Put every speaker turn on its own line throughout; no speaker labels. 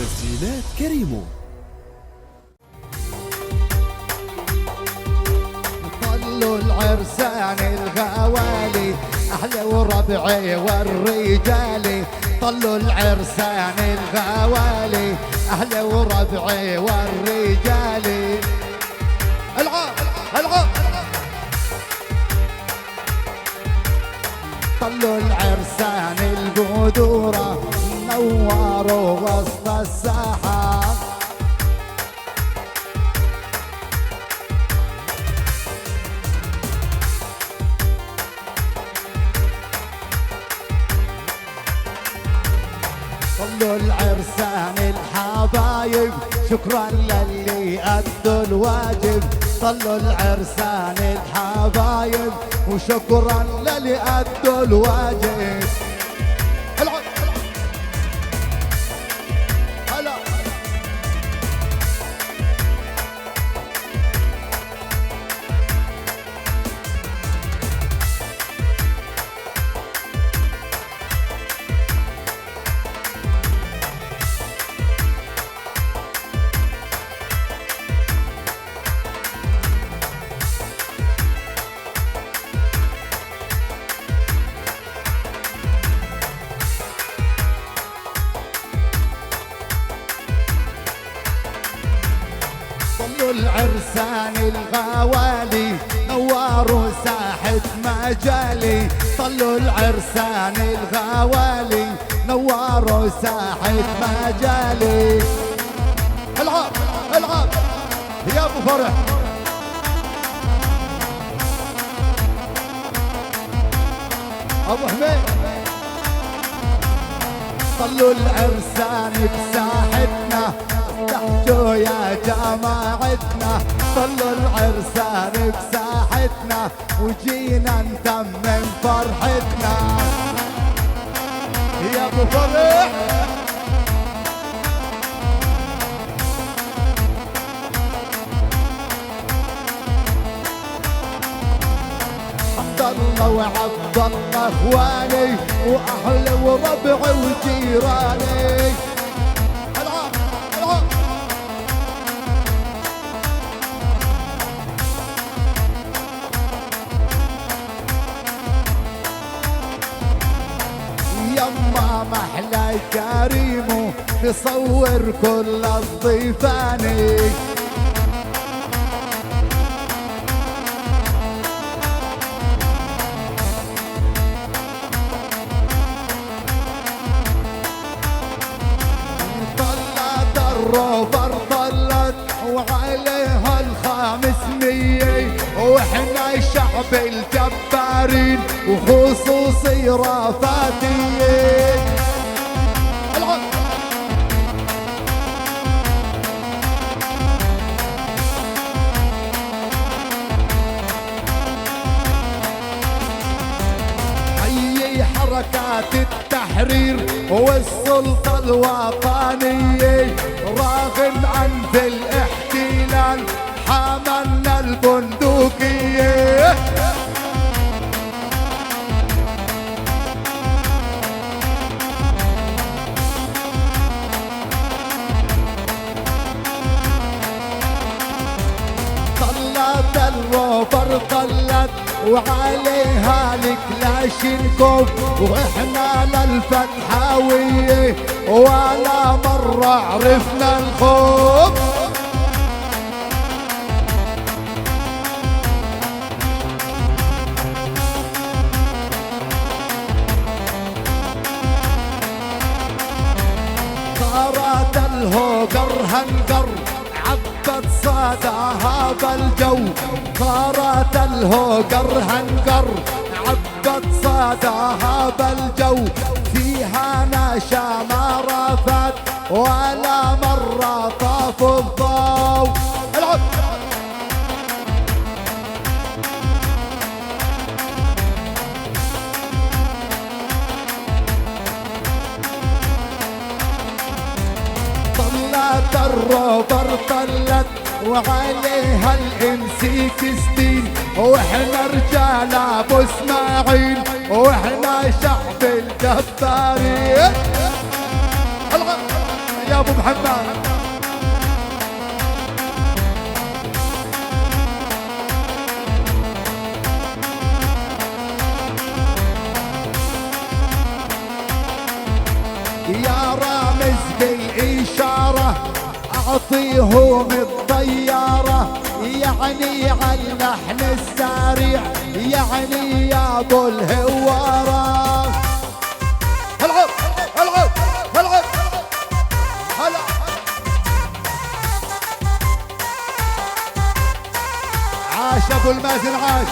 تسجيلات كريمو.
طلوا العرسان الغوالي أهلي وربعي والرجالي، طلوا العرسان الغوالي أهلي وربعي والرجالي. العاب العاب طلوا العرسان القدورة نوروا وسط الساحة. طلوا العرسان الحبايب شكرا للي أدوا الواجب، طلوا العرسان الحبايب وشكرا للي أدوا الواجب. العب هلا العرسان الغوالي نوروا ساحة مجالي، طلوا العرسان الغوالي نوروا ساحة مجالي. العاب العاب يا ابو فرح ابو حميد. طلوا العرسان بساحتنا افتحجوا يا جماعتنا، طلوا العرسان بساحتنا وجينا نتمم فرحتنا. يا ابو فرح عبد الله وعبد الله اخواني واهلي وربعي وجيراني. العاب العاب يما محلى كريمو نصور كل الضيفاني. طلت الروفر طلت وعليها ال500 واحنا شعب الجبارين وخصوصي رافاتية. العب حيي حركات التحرير والسلطة الوطنية، راغم عن في الاحتلال حملنا البندقية. طلت الروفر طلت وعليها الكلاشينكوف واحنا للفتحاوية ولا مرة عرفنا الخوف. صارت الهوجر هنجر عبت صداها بالجو، صارت الهوجر هنجر عبت صداها بالجو، فيها نشا ما رفت ولا مرة طاف الضو. العب طلت الروفر طلت وعليها الام16 واحنا رجال ابو اسماعيل واحنا شعب الجبارين. يا ابو محمد. يا رامز بالإشارة أعطيهم الطيارة، يعني عاللحن السريع، يعني يا أبو الهوارة. العب العب العب هلا. عاش أبو المازن عاش.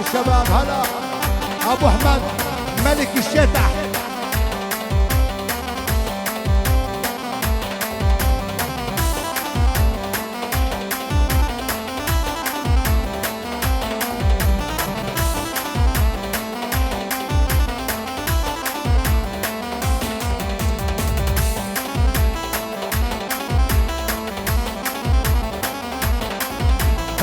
الشباب هلا. ابو احمد ملك الشتح.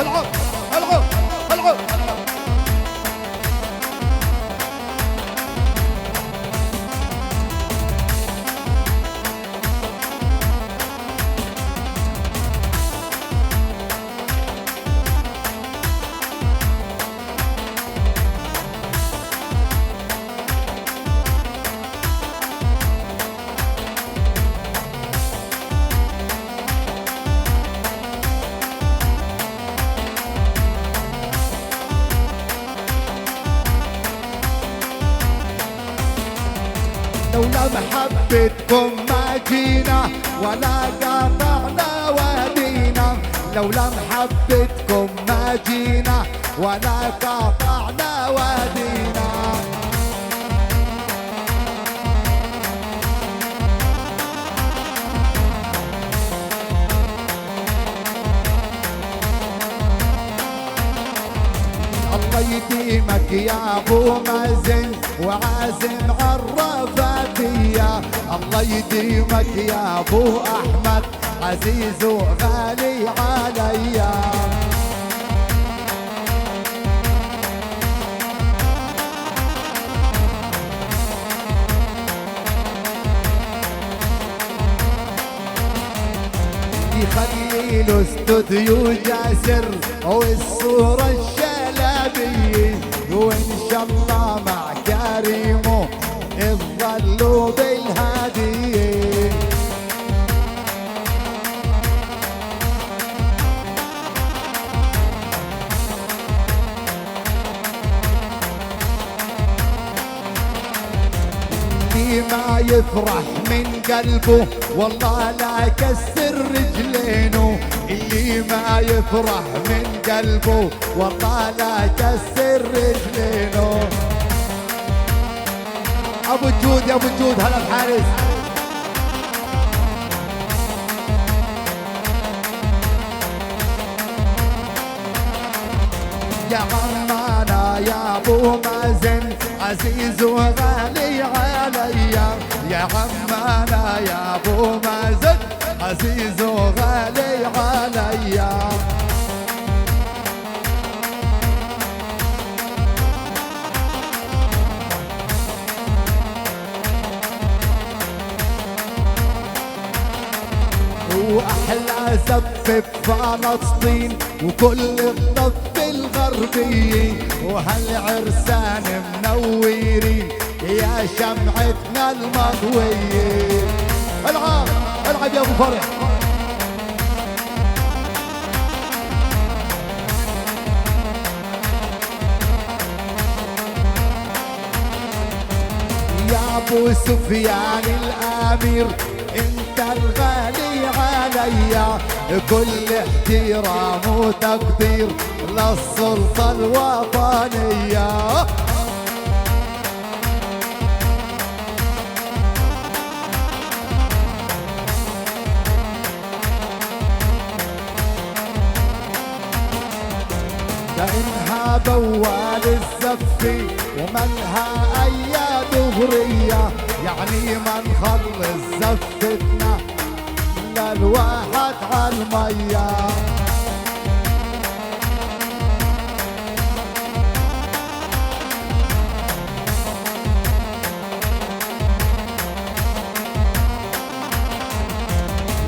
العب العب العب. لولا محبتكم ما جينا ولا قاطعنا وادينا، لولا محبتكم ما جينا ولا قاطعنا وادينا. الله يديمك يا ابو مازن وعازم عالرفاتية، الله يديمك يا ابو احمد عزيز وغالي عليا. يخلي له استوديو جاسر والصورة الشلبية، وان شاء الله مع كريمه تظلوا بالهدية. اللي ما يفرح من قلبه والله لا كسر رجلينه، اللي ما يفرح من قلبه والله لا كسر رجلينه. ابو جود يا ابو جود هلا بحارس. يا عمانا يا ابو مازن عزيز وغالي عليا، يا عمانا يا ابو مازن عزيز وغالي عليا. واحلى زف بفلسطين وكل الضفة الغربية، وهالعرسان منورين يا شمعتنا المضوية. العب العب يا ابو فرح. يا ابو سفيان الامير انت الغالي عليا، كل احترام وتقدير للسلطة الوطنية. لانها بوال الزفي ومنها اي دغرية، يعني ما نخلص زفتنا للواحد عالمية.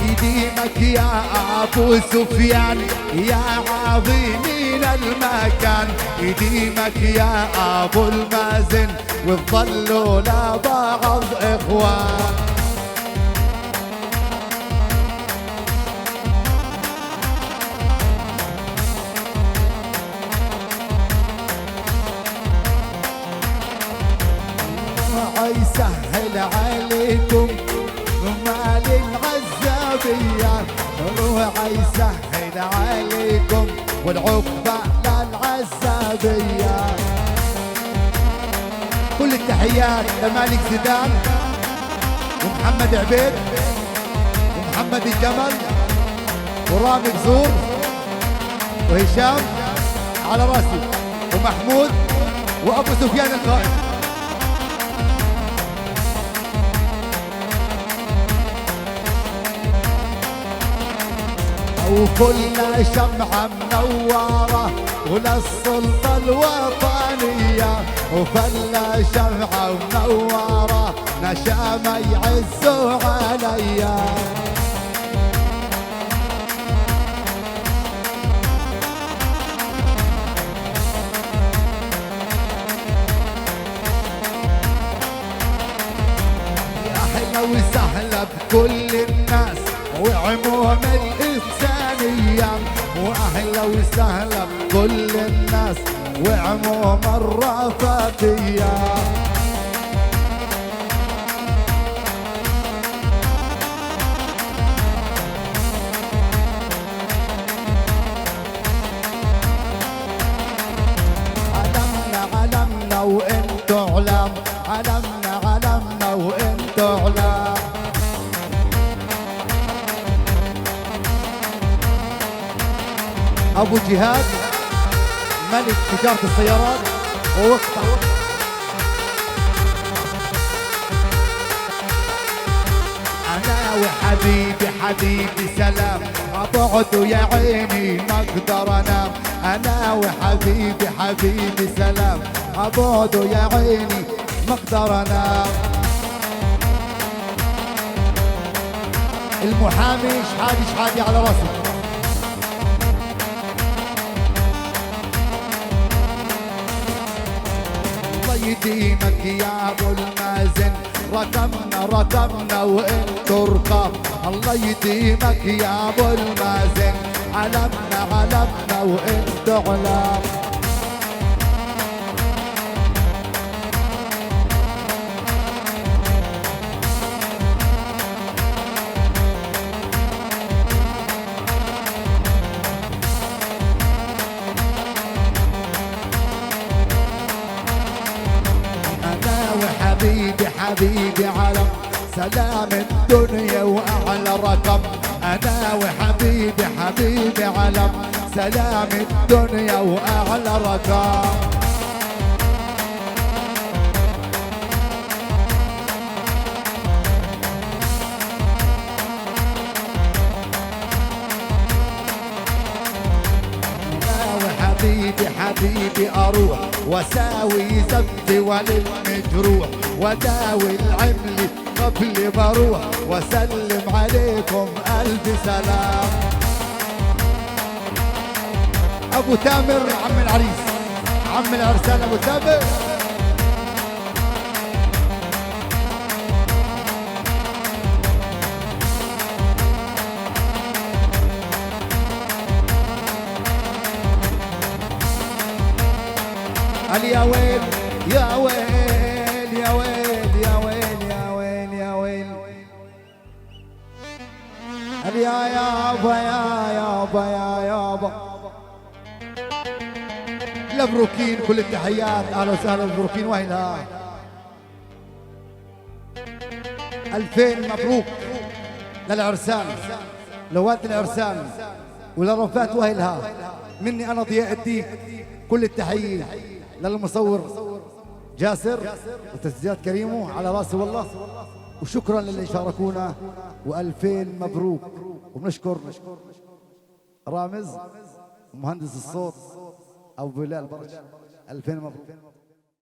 يديمك يا أبو سفيان يا عظيمين المكان، يديمك يا أبو المازن وتظلوا لبعض إخوان. يسهل عليكم مال العزابية، روح يسهل عليكم والعقبة للعزابية. كل التحيات لمالك زيدان ومحمد عبيد ومحمد الجمل ورامي بزور وهشام على راسي ومحمود وابو سفيان القائد. وكل شمعة منورة وللسلطة الوطنية، وكل شمعة منورة نشامة يعزوا عليا. يا أهلا وسهلا بكل الناس وعموم الإنسانية، وأهلا وسهلا بكل الناس وعموم الرفاقية. علمنا وانتو علم، علمنا وانتو علم. ابو جهاد ملك تجارة السيارات ووقطع. انا وحبيبي حبيبي سلام، ابعد يا عيني ما اقدر انام. انا وحبيبي حبيبي سلام، ابعد يا عيني ما اقدر انام. المحامي شحادي على راسي. يديمك يا ابو المازن، ركبنا وانتو ركاب. الله يديمك يا ابو المازن، علمنا وانتو علام. حبيبي علم سلام الدنيا واعلى رقم. انا وحبيبي علم سلام الدنيا واعلى رقم. حبيبي اروح واساوي زبدي وللمجروح، وداوي العمل قبل ما اروح، واسلم عليكم الف سلام. ابو تامر عم العريس عم العرسان ابو تامر. يا ويل يا ويل يا ويل يا ويل يا ويل يا ويل يا يابا يا يابا يا يابا. لبروكين كل التحيات، اهلا وسهلا بروكين. وينها 2000 مبروك للعرسان، لوالد العرسان ولرفات وهلها. مني انا ضياء الدين كل التحيه. للمصور جاسر وتسجيلات كريمو على راسي والله. وشكرا للي شاركونا و2000 مبروك. وبنشكر رامز مهندس الصوت أبو بلال برج. 2000 مبروك.